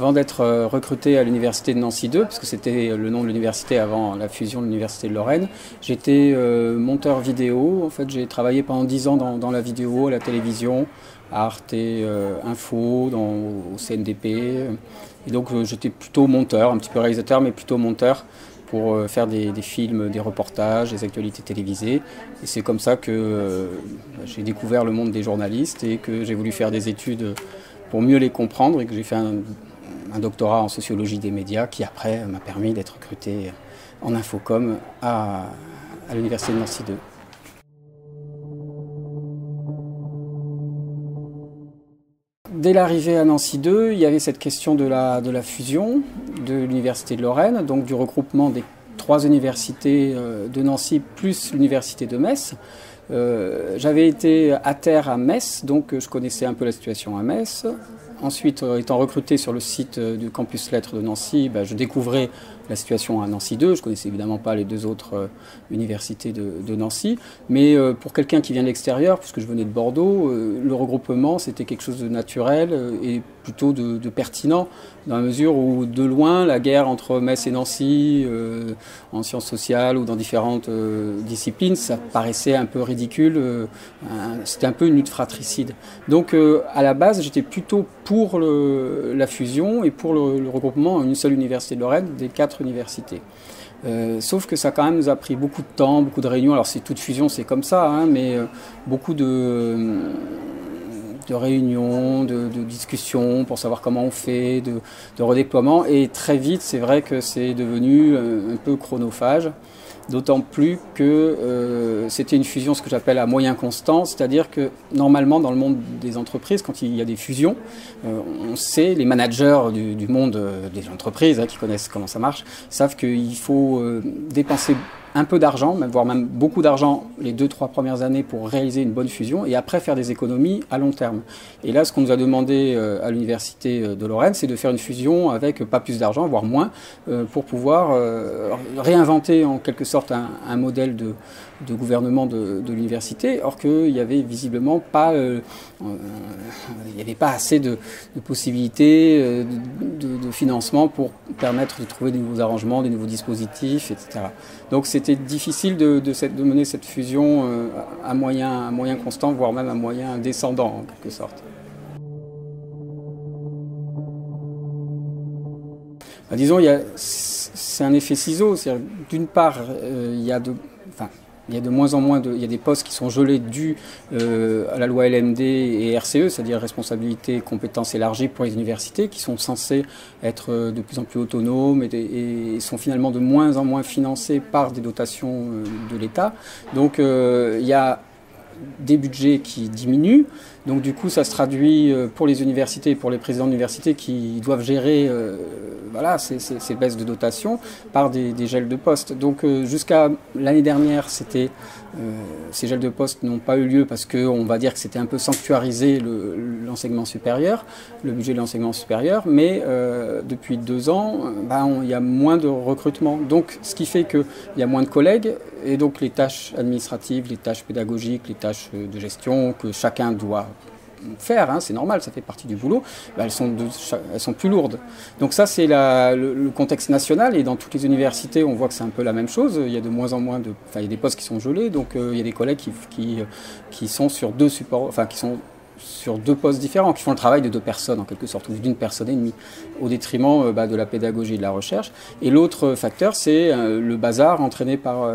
avant d'être recruté à l'université de Nancy 2, parce que c'était le nom de l'université avant la fusion de l'université de Lorraine, j'étais monteur vidéo. En fait, j'ai travaillé pendant 10 ans dans la vidéo, à la télévision, à Arte Info, au CNDP. Et donc j'étais plutôt monteur, un petit peu réalisateur, mais plutôt monteur, pour faire des films, des reportages, des actualités télévisées. Et c'est comme ça que j'ai découvert le monde des journalistes et que j'ai voulu faire des études pour mieux les comprendre, et que j'ai fait un doctorat en sociologie des médias qui après m'a permis d'être recruté en infocom à l'université de Nancy 2. Dès l'arrivée à Nancy 2, il y avait cette question de la fusion de l'université de Lorraine, donc du regroupement des 3 universités de Nancy plus l'université de Metz. J'avais été à terre à Metz, donc je connaissais un peu la situation à Metz. Ensuite, étant recruté sur le site du campus lettres de Nancy, je découvrais la situation à Nancy 2. Je ne connaissais évidemment pas les 2 autres universités de Nancy. Mais pour quelqu'un qui vient de l'extérieur, puisque je venais de Bordeaux, le regroupement, c'était quelque chose de naturel et plutôt de pertinent, dans la mesure où, de loin, la guerre entre Metz et Nancy, en sciences sociales ou dans différentes disciplines, ça paraissait un peu ridicule. C'était un peu une lutte fratricide. Donc, à la base, j'étais plutôt pour la fusion et pour le regroupement en une seule université de Lorraine des 4 universités. Sauf que ça quand même nous a pris beaucoup de temps, beaucoup de réunions. Alors toute fusion c'est comme ça, hein, mais beaucoup de réunions, de discussions pour savoir comment on fait, de redéploiement. Et très vite, c'est vrai que c'est devenu un peu chronophage. D'autant plus que c'était une fusion, ce que j'appelle à moyen constant, c'est-à-dire que normalement dans le monde des entreprises, quand il y a des fusions, on sait, les managers du monde des entreprises qui connaissent comment ça marche, savent qu'il faut dépenser un peu d'argent, voire même beaucoup d'argent les 2-3 premières années pour réaliser une bonne fusion et après faire des économies à long terme. Et là, ce qu'on nous a demandé à l'université de Lorraine, c'est de faire une fusion avec pas plus d'argent, voire moins, pour pouvoir réinventer en quelque sorte un modèle de gouvernement de l'université, or qu'il n'y avait visiblement pas, il n'y avait pas assez de possibilités de financement pour permettre de trouver des nouveaux arrangements, des nouveaux dispositifs, etc. Donc c'était difficile de mener cette fusion à moyen constant, voire même à moyen descendant en quelque sorte. Disons, c'est un effet ciseau. D'une part, il y a de moins en moins il y a des postes qui sont gelés dus à la loi LMD et RCE, c'est-à-dire responsabilité et compétences élargies pour les universités, qui sont censées être de plus en plus autonomes et sont finalement de moins en moins financées par des dotations de l'État. Donc il y a des budgets qui diminuent. Donc du coup, ça se traduit pour les universités et pour les présidents d'universités qui doivent gérer ces baisses de dotation par des gels de postes. Donc jusqu'à l'année dernière, ces gels de postes n'ont pas eu lieu parce qu'on va dire que c'était un peu sanctuarisé l'enseignement supérieur, le budget de l'enseignement supérieur, mais depuis 2 ans, il y a moins de recrutement. Donc ce qui fait qu'il y a moins de collègues et donc les tâches administratives, les tâches pédagogiques, les tâches de gestion que chacun doit faire, c'est normal, ça fait partie du boulot, elles sont plus lourdes. Donc ça c'est le contexte national, et dans toutes les universités on voit que c'est un peu la même chose. Il y a de moins en moins il y a des postes qui sont gelés, donc il y a des collègues qui sont sur 2 supports, qui sont sur 2 postes différents, qui font le travail de 2 personnes en quelque sorte, ou d'une personne et demie, au détriment de la pédagogie et de la recherche. Et l'autre facteur, c'est le bazar entraîné par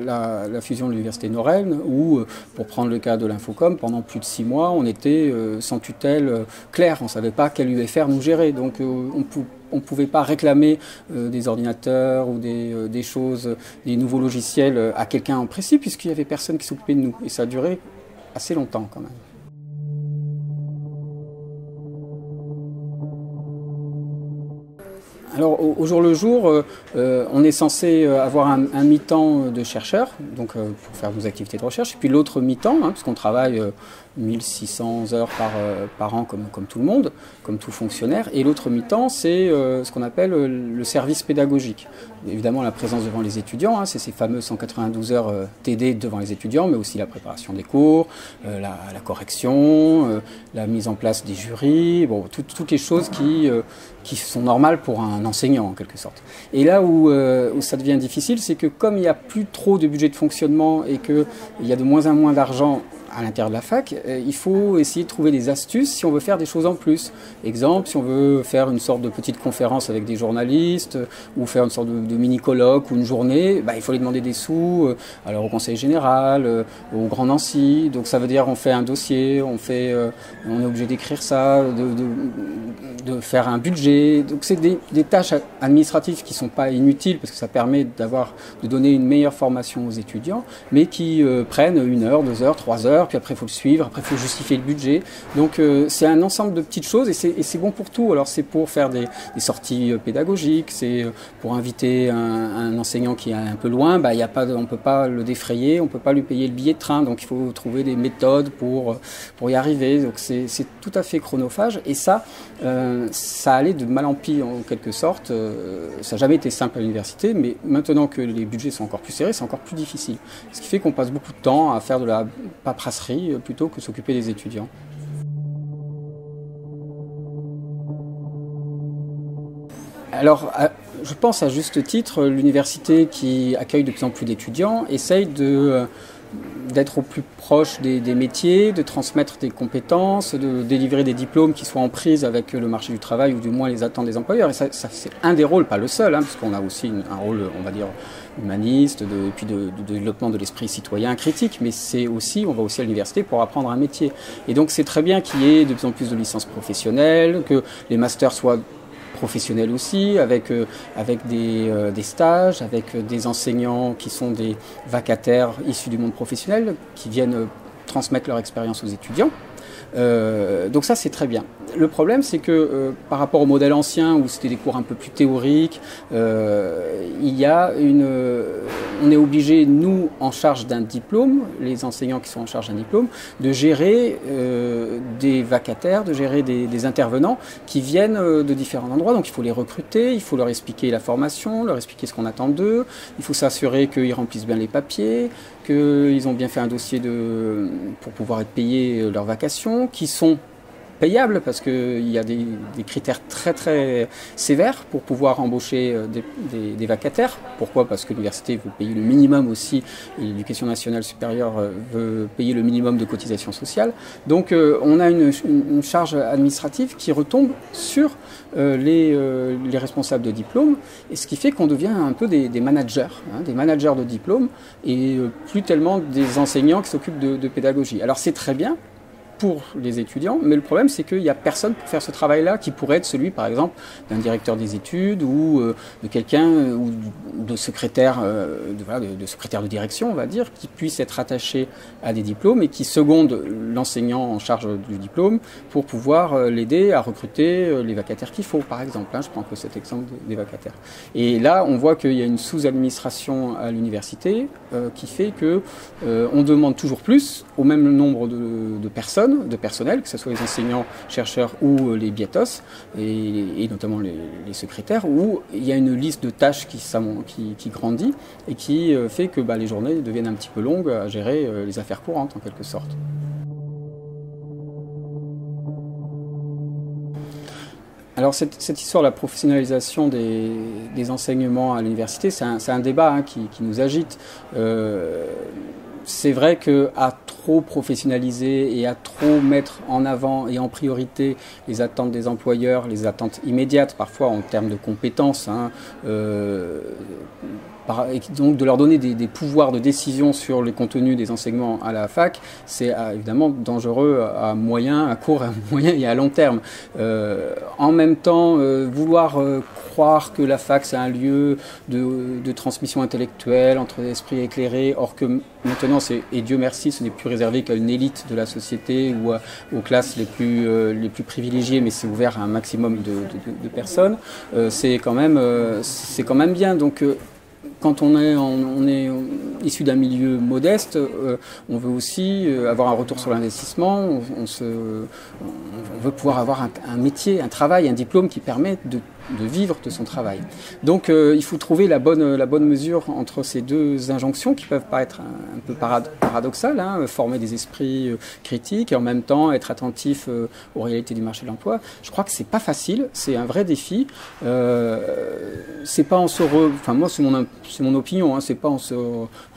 la fusion de l'université de Lorraine, où, pour prendre le cas de l'Infocom, pendant plus de 6 mois, on était sans tutelle claire, on ne savait pas quel UFR nous gérait, donc on ne pouvait pas réclamer des ordinateurs ou des choses, des nouveaux logiciels à quelqu'un en précis, puisqu'il n'y avait personne qui s'occupait de nous, et ça a duré assez longtemps quand même. Alors au jour le jour, on est censé avoir un mi-temps de chercheur, donc pour faire nos activités de recherche, et puis l'autre mi-temps, puisqu'on travaille 1600 heures par an comme tout le monde, comme tout fonctionnaire, et l'autre mi-temps c'est ce qu'on appelle le service pédagogique. Évidemment la présence devant les étudiants, c'est ces fameux 192 heures TD devant les étudiants, mais aussi la préparation des cours, la correction, la mise en place des jurys, toutes les choses qui qui sont normales pour un enseignant en quelque sorte. Et là où ça devient difficile, c'est que comme il n'y a plus trop de budget de fonctionnement et qu'il y a de moins en moins d'argent à l'intérieur de la fac, il faut essayer de trouver des astuces si on veut faire des choses en plus. Exemple, si on veut faire une sorte de petite conférence avec des journalistes ou faire une sorte de mini-colloque ou une journée, il faut aller demander des sous alors au conseil général, au Grand Nancy. Donc ça veut dire on fait un dossier, on est obligé d'écrire ça, de faire un budget. Donc c'est des tâches administratives qui ne sont pas inutiles parce que ça permet de donner une meilleure formation aux étudiants, mais qui prennent 1 heure, 2 heures, 3 heures, puis après il faut le suivre, après il faut justifier le budget. Donc c'est un ensemble de petites choses et c'est bon pour tout. Alors c'est pour faire des sorties pédagogiques, c'est pour inviter un enseignant qui est un peu loin, on ne peut pas le défrayer, on ne peut pas lui payer le billet de train, donc il faut trouver des méthodes pour y arriver. Donc c'est tout à fait chronophage et ça allait de mal en pis en quelque sorte. Ça n'a jamais été simple à l'université, mais maintenant que les budgets sont encore plus serrés, c'est encore plus difficile. Ce qui fait qu'on passe beaucoup de temps à faire de la paperasserie plutôt que s'occuper des étudiants. Alors, je pense à juste titre, l'université qui accueille de plus en plus d'étudiants essaye d'être au plus proche des métiers, de transmettre des compétences, de délivrer des diplômes qui soient en prise avec le marché du travail ou du moins les attentes des employeurs. Et ça c'est un des rôles, pas le seul, puisqu'on a aussi un rôle, on va dire, humaniste, puis de développement de l'esprit citoyen critique, mais on va aussi à l'université pour apprendre un métier. Et donc c'est très bien qu'il y ait de plus en plus de licences professionnelles, que les masters soient professionnels aussi, avec des stages, avec des enseignants qui sont des vacataires issus du monde professionnel, qui viennent transmettre leur expérience aux étudiants. Donc ça c'est très bien. Le problème c'est que par rapport au modèle ancien où c'était des cours un peu plus théoriques, on est obligé, nous en charge d'un diplôme, les enseignants qui sont en charge d'un diplôme, de gérer des vacataires, de gérer des intervenants qui viennent de différents endroits. Donc il faut les recruter, il faut leur expliquer la formation, leur expliquer ce qu'on attend d'eux, il faut s'assurer qu'ils remplissent bien les papiers, qu'ils ont bien fait un dossier pour pouvoir être payés leurs vacations, qui sont payables parce qu'il y a des critères très très sévères pour pouvoir embaucher des vacataires. Pourquoi? Parce que l'université veut payer le minimum aussi, et l'éducation nationale supérieure veut payer le minimum de cotisation sociale. Donc on a une charge administrative qui retombe sur les responsables de diplôme, et ce qui fait qu'on devient un peu des managers, des managers de diplôme, et plus tellement des enseignants qui s'occupent de pédagogie. Alors c'est très bien pour les étudiants, mais le problème c'est qu'il n'y a personne pour faire ce travail-là qui pourrait être celui par exemple d'un directeur des études ou de quelqu'un ou de secrétaire, de secrétaire de direction on va dire, qui puisse être attaché à des diplômes et qui seconde l'enseignant en charge du diplôme pour pouvoir l'aider à recruter les vacataires qu'il faut par exemple. Je prends que cet exemple des vacataires. Et là on voit qu'il y a une sous-administration à l'université qui fait que on demande toujours plus au même nombre de personnes, de personnel, que ce soit les enseignants, chercheurs ou les biatos, et notamment les secrétaires, où il y a une liste de tâches qui grandit et qui fait que les journées deviennent un petit peu longues à gérer les affaires courantes en quelque sorte. Alors cette histoire de la professionnalisation des enseignements à l'université, c'est un débat qui nous agite. C'est vrai qu'à trop professionnaliser et à trop mettre en avant et en priorité les attentes des employeurs, les attentes immédiates, parfois en termes de compétences, et donc de leur donner des pouvoirs de décision sur les contenus des enseignements à la fac, c'est évidemment dangereux à court, à moyen et à long terme. En même temps, vouloir croire que la fac c'est un lieu de transmission intellectuelle entre esprits éclairés, or que maintenant, et Dieu merci, ce n'est plus réservé qu'à une élite de la société ou aux classes les plus privilégiées, mais c'est ouvert à un maximum de personnes, c'est quand même bien. Donc, quand on est issu d'un milieu modeste, on veut aussi avoir un retour sur l'investissement, on veut pouvoir avoir un métier, un travail, un diplôme qui permet de vivre de son travail. Donc il faut trouver la bonne mesure entre ces deux injonctions qui peuvent paraître un peu paradoxales, hein, former des esprits critiques et en même temps être attentif aux réalités du marché de l'emploi. Je crois que c'est pas facile, c'est un vrai défi. C'est pas en enfin moi c'est mon opinion, hein, c'est pas en se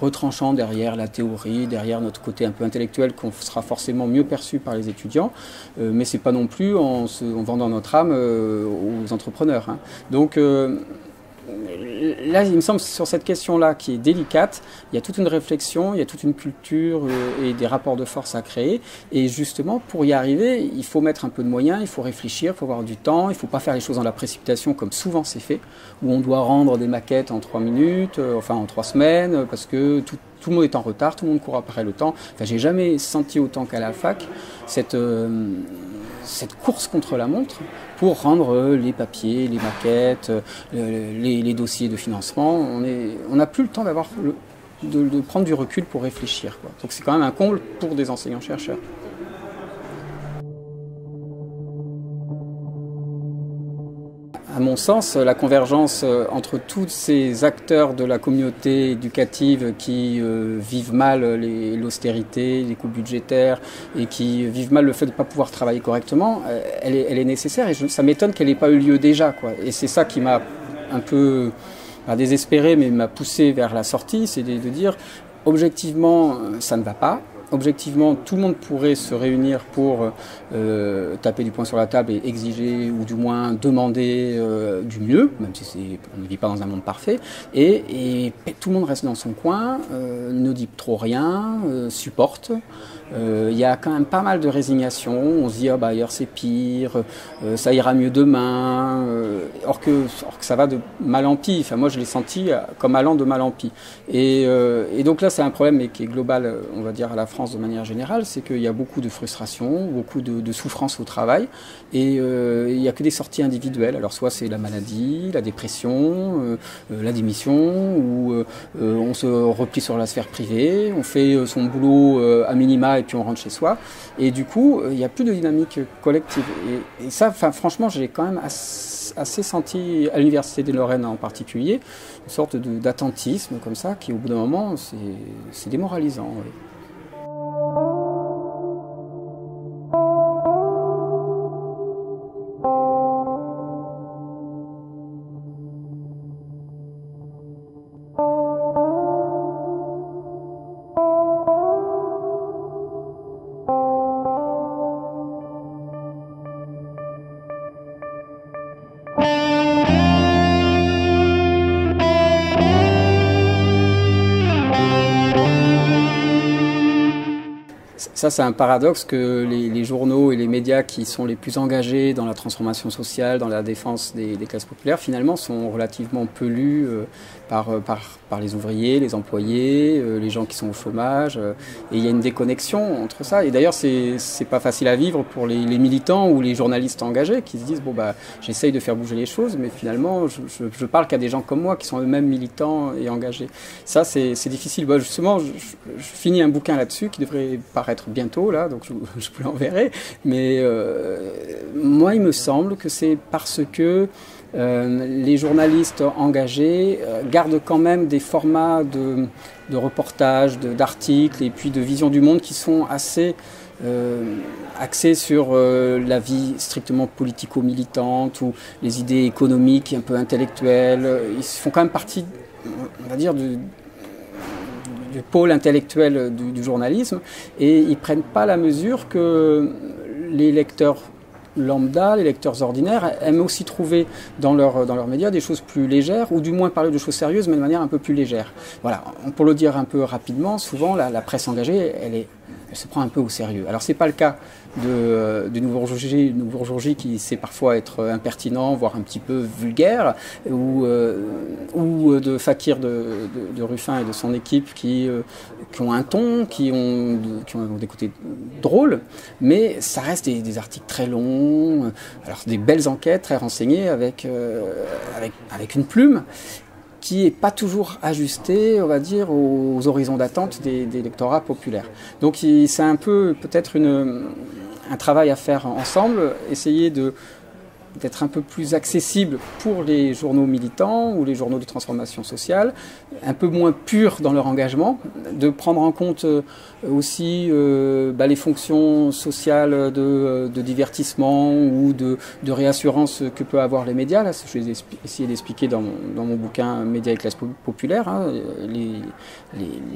retranchant derrière la théorie, derrière notre côté un peu intellectuel qu'on sera forcément mieux perçu par les étudiants, mais c'est pas non plus en vendant notre âme aux entrepreneurs. Hein. Donc là, il me semble sur cette question-là qui est délicate, il y a toute une réflexion, il y a toute une culture et des rapports de force à créer. Et justement, pour y arriver, il faut mettre un peu de moyens, il faut réfléchir, il faut avoir du temps, il ne faut pas faire les choses dans la précipitation comme souvent c'est fait, où on doit rendre des maquettes en 3 minutes, enfin en 3 semaines, parce que tout le monde est en retard, tout le monde court après le temps. Enfin, j'ai jamais senti autant qu'à la fac cette course contre la montre pour rendre les papiers, les maquettes, les dossiers de financement. On n'a plus le temps de prendre du recul pour réfléchir, quoi. Donc c'est quand même un comble pour des enseignants-chercheurs. À mon sens, la convergence entre tous ces acteurs de la communauté éducative qui vivent mal l'austérité, les coupes budgétaires et qui vivent mal le fait de ne pas pouvoir travailler correctement, elle est nécessaire et ça m'étonne qu'elle n'ait pas eu lieu déjà, quoi. Et c'est ça qui m'a un peu pas désespéré, mais m'a poussé vers la sortie, c'est de dire objectivement ça ne va pas. Objectivement, tout le monde pourrait se réunir pour taper du poing sur la table et exiger ou du moins demander du mieux, même si on ne vit pas dans un monde parfait, et tout le monde reste dans son coin, ne dit trop rien, supporte. Il y a quand même pas mal de résignation, on se dit ah bah ailleurs c'est pire, ça ira mieux demain, or que ça va de mal en pis. Enfin moi je l'ai senti comme allant de mal en pis. Et donc là c'est un problème mais qui est global, on va dire à la France de manière générale, c'est qu'il y a beaucoup de frustration, beaucoup de souffrance au travail, et il n'y a que des sorties individuelles. Alors soit c'est la maladie, la dépression, la démission, ou on se replie sur la sphère privée, on fait son boulot à minima et puis on rentre chez soi. Et du coup, il n'y a plus de dynamique collective. Et ça, franchement, j'ai quand même assez senti, à l'Université de Lorraine en particulier, une sorte d'attentisme comme ça, qui au bout d'un moment, c'est démoralisant. Ouais. Ça, c'est un paradoxe que les journaux et les médias qui sont les plus engagés dans la transformation sociale, dans la défense des classes populaires, finalement, sont relativement peu lus par les ouvriers, les employés, les gens qui sont au chômage. Et il y a une déconnexion entre ça. Et d'ailleurs, c'est pas facile à vivre pour les militants ou les journalistes engagés qui se disent bon bah j'essaye de faire bouger les choses, mais finalement, je parle qu'à des gens comme moi qui sont eux-mêmes militants et engagés. Ça, c'est difficile. Bah, justement, je finis un bouquin là-dessus qui devrait paraître bientôt, là, donc je vous l'enverrai. Mais moi, il me semble que c'est parce que les journalistes engagés gardent quand même des formats de reportages, d'articles et puis de vision du monde qui sont assez axés sur la vie strictement politico-militante ou les idées économiques un peu intellectuelles. Ils font quand même partie, on va dire, du pôle intellectuel du journalisme, et ils ne prennent pas la mesure que les lecteurs lambda, les lecteurs ordinaires, aiment aussi trouver dans leurs médias des choses plus légères, ou du moins parler de choses sérieuses, mais de manière un peu plus légère. Voilà, pour le dire un peu rapidement, souvent la presse engagée, elle se prend un peu au sérieux. Alors c'est pas le cas du Nouveau Jour J qui sait parfois être impertinent, voire un petit peu vulgaire, ou de Fakir de Ruffin et de son équipe qui ont un ton, qui ont des côtés drôles, mais ça reste des articles très longs, alors des belles enquêtes très renseignées avec une plume. qui n'est pas toujours ajusté, on va dire, aux horizons d'attente des lectorats populaires. Donc c'est un peu peut-être un travail à faire ensemble, essayer d'être un peu plus accessible pour les journaux militants ou les journaux de transformation sociale, un peu moins purs dans leur engagement, de prendre en compte aussi les fonctions sociales de divertissement ou de réassurance que peuvent avoir les médias. Là, je vais essayer d'expliquer dans mon bouquin Médias et classes populaires. Hein.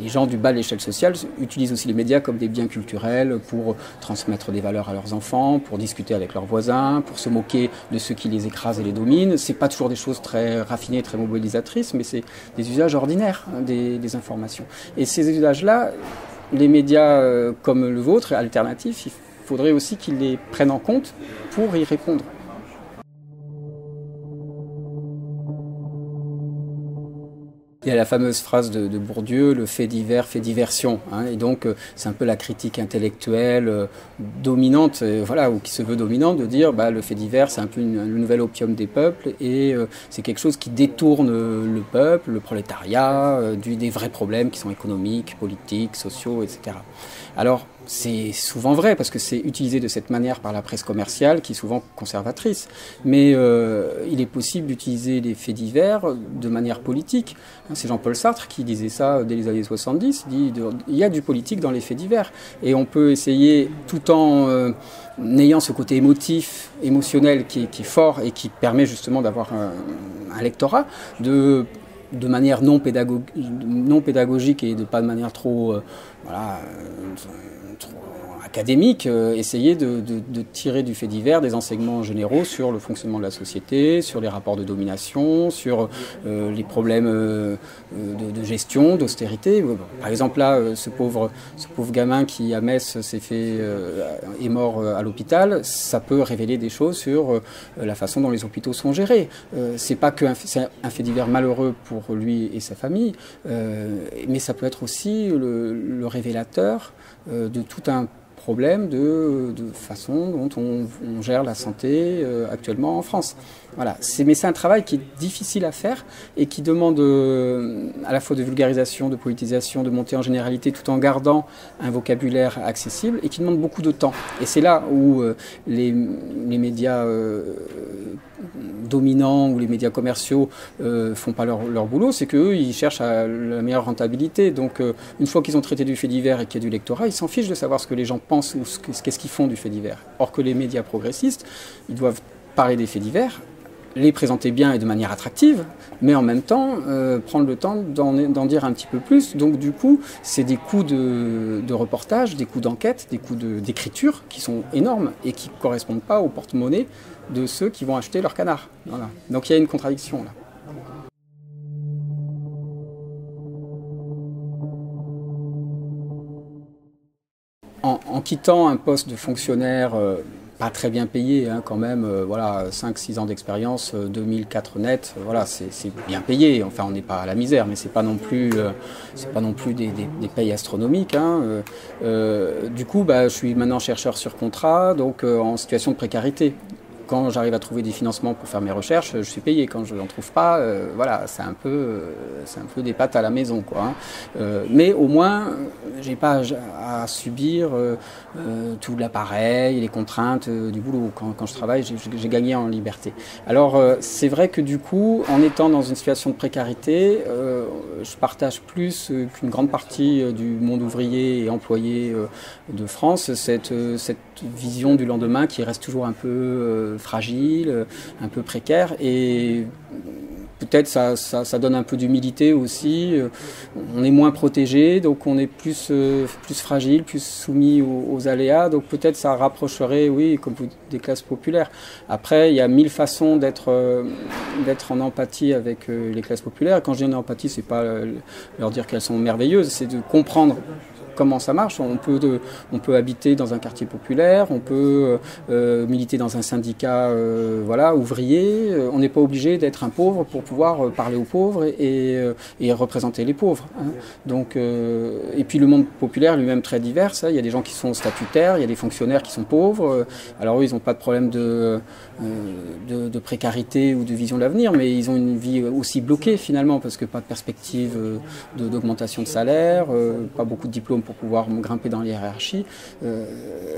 Les gens du bas de l'échelle sociale utilisent aussi les médias comme des biens culturels pour transmettre des valeurs à leurs enfants, pour discuter avec leurs voisins, pour se moquer de ceux qui les écrasent et les dominent. C'est pas toujours des choses très raffinées, très mobilisatrices, mais c'est des usages ordinaires des informations. Et ces usages-là, les médias comme le vôtre, alternatifs, il faudrait aussi qu'ils les prennent en compte pour y répondre. Il y a la fameuse phrase de Bourdieu, le fait divers fait diversion. Hein, et donc, c'est un peu la critique intellectuelle dominante, voilà, ou qui se veut dominante, de dire le fait divers, c'est un peu le nouvel opium des peuples et c'est quelque chose qui détourne le peuple, le prolétariat, des vrais problèmes qui sont économiques, politiques, sociaux, etc. Alors, c'est souvent vrai parce que c'est utilisé de cette manière par la presse commerciale qui est souvent conservatrice. Mais il est possible d'utiliser les faits divers de manière politique. C'est Jean-Paul Sartre qui disait ça dès les années 70. Il dit il y a du politique dans les faits divers. Et on peut essayer, tout en ayant ce côté émotionnel qui est fort et qui permet justement d'avoir un lectorat, de manière non pédagogique et pas de manière trop académique, essayer de tirer du fait divers des enseignements généraux sur le fonctionnement de la société, sur les rapports de domination, sur les problèmes de gestion, d'austérité. Par exemple, là, ce pauvre gamin qui, à Metz, est mort à l'hôpital, ça peut révéler des choses sur la façon dont les hôpitaux sont gérés. C'est pas que c'est un fait divers malheureux pour lui et sa famille, mais ça peut être aussi le révélateur de tout un problème de façon dont on gère la santé actuellement en France. Voilà. Mais c'est un travail qui est difficile à faire et qui demande à la fois de vulgarisation, de politisation, de montée en généralité tout en gardant un vocabulaire accessible et qui demande beaucoup de temps. Et c'est là où les médias dominants ou les médias commerciaux font pas leur boulot, c'est qu'eux, ils cherchent la meilleure rentabilité. Donc, une fois qu'ils ont traité du fait divers et qu'il y a du lectorat, ils s'en fichent de savoir ce que les gens pensent ou qu'est-ce qu'ils font du fait divers. Or que les médias progressistes, ils doivent parler des faits divers, les présenter bien et de manière attractive, mais en même temps prendre le temps d'en dire un petit peu plus. Donc du coup, c'est des coûts de reportage, des coûts d'enquête, des coûts d'écriture qui sont énormes et qui ne correspondent pas au porte-monnaie de ceux qui vont acheter leur canard. Voilà. Donc il y a une contradiction là. En quittant un poste de fonctionnaire pas très bien payé, hein, quand même, 5-6 ans d'expérience, 2004 net, voilà, c'est bien payé. Enfin, on n'est pas à la misère, mais c'est pas non plus des payes astronomiques. Hein. Du coup, je suis maintenant chercheur sur contrat, donc en situation de précarité. Quand j'arrive à trouver des financements pour faire mes recherches, je suis payé. Quand je n'en trouve pas, c'est un peu des pâtes à la maison, quoi. Hein. Mais au moins, j'ai pas à subir tout l'appareil, les contraintes du boulot. Quand je travaille, j'ai gagné en liberté. Alors, c'est vrai que du coup, en étant dans une situation de précarité, je partage plus qu'une grande partie du monde ouvrier et employé de France cette vision du lendemain qui reste toujours un peu fragile, un peu précaire, et peut-être ça donne un peu d'humilité aussi. On est moins protégé, donc on est plus fragile, plus soumis aux aléas, donc peut-être ça rapprocherait, oui, comme vous, des classes populaires. Après, il y a 1000 façons d'être en empathie avec les classes populaires. Quand je dis en empathie, c'est pas leur dire qu'elles sont merveilleuses, c'est de comprendre comment ça marche. On peut habiter dans un quartier populaire, on peut militer dans un syndicat voilà, ouvrier. On n'est pas obligé d'être un pauvre pour pouvoir parler aux pauvres et représenter les pauvres. Hein. Donc, et puis le monde populaire lui-même très divers. Hein. Il y a des gens qui sont statutaires, il y a des fonctionnaires qui sont pauvres. Alors eux, ils n'ont pas de problème de précarité ou de vision de l'avenir, mais ils ont une vie aussi bloquée finalement, parce que pas de perspective d'augmentation de salaire, pas beaucoup de diplômes pour pouvoir grimper dans les hiérarchies.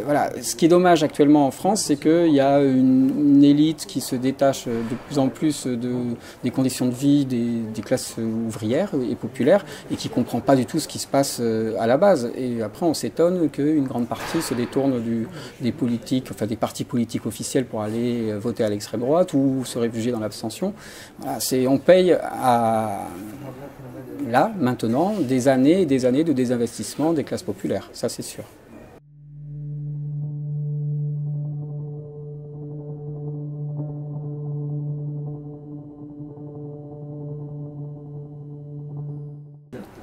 Voilà. Ce qui est dommage actuellement en France, c'est qu'il y a une élite qui se détache de plus en plus des conditions de vie des classes ouvrières et populaires et qui ne comprend pas du tout ce qui se passe à la base. Et après, on s'étonne qu'une grande partie se détourne des politiques, enfin des partis politiques officiels pour aller voter à l'extrême droite ou se réfugier dans l'abstention. Voilà, on paye là, maintenant, des années et des années de désinvestissement des classes populaires, ça c'est sûr.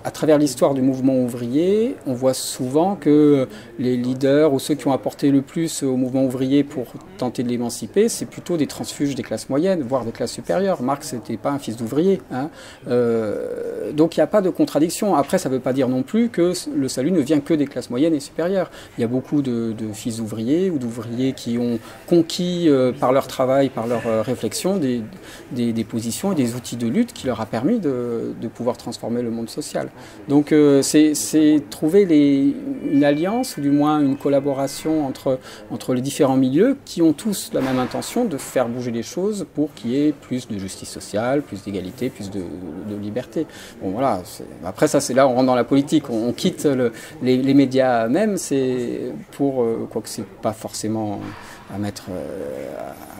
À travers l'histoire du mouvement ouvrier, on voit souvent que les leaders ou ceux qui ont apporté le plus au mouvement ouvrier pour tenter de l'émanciper, c'est plutôt des transfuges des classes moyennes, voire des classes supérieures. Marx n'était pas un fils d'ouvrier. Hein. Donc il n'y a pas de contradiction. Après, ça ne veut pas dire non plus que le salut ne vient que des classes moyennes et supérieures. Il y a beaucoup de fils d'ouvriers ou d'ouvriers qui ont conquis par leur travail, par leur réflexion, des positions et des outils de lutte qui leur a permis de pouvoir transformer le monde social. Donc c'est trouver une alliance ou du moins une collaboration entre les différents milieux qui ont tous la même intention de faire bouger les choses pour qu'il y ait plus de justice sociale, plus d'égalité, plus de liberté. Bon voilà, après ça c'est là on rentre dans la politique, on quitte les médias même, c'est pour, quoique c'est pas forcément à mettre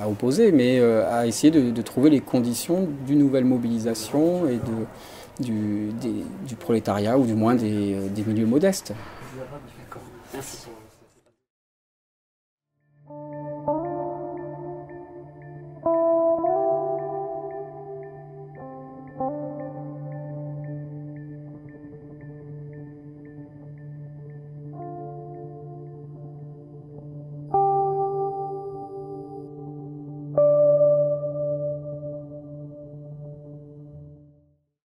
à opposer, mais à essayer de trouver les conditions d'une nouvelle mobilisation et du prolétariat ou du moins des milieux modestes. D'accord. Merci.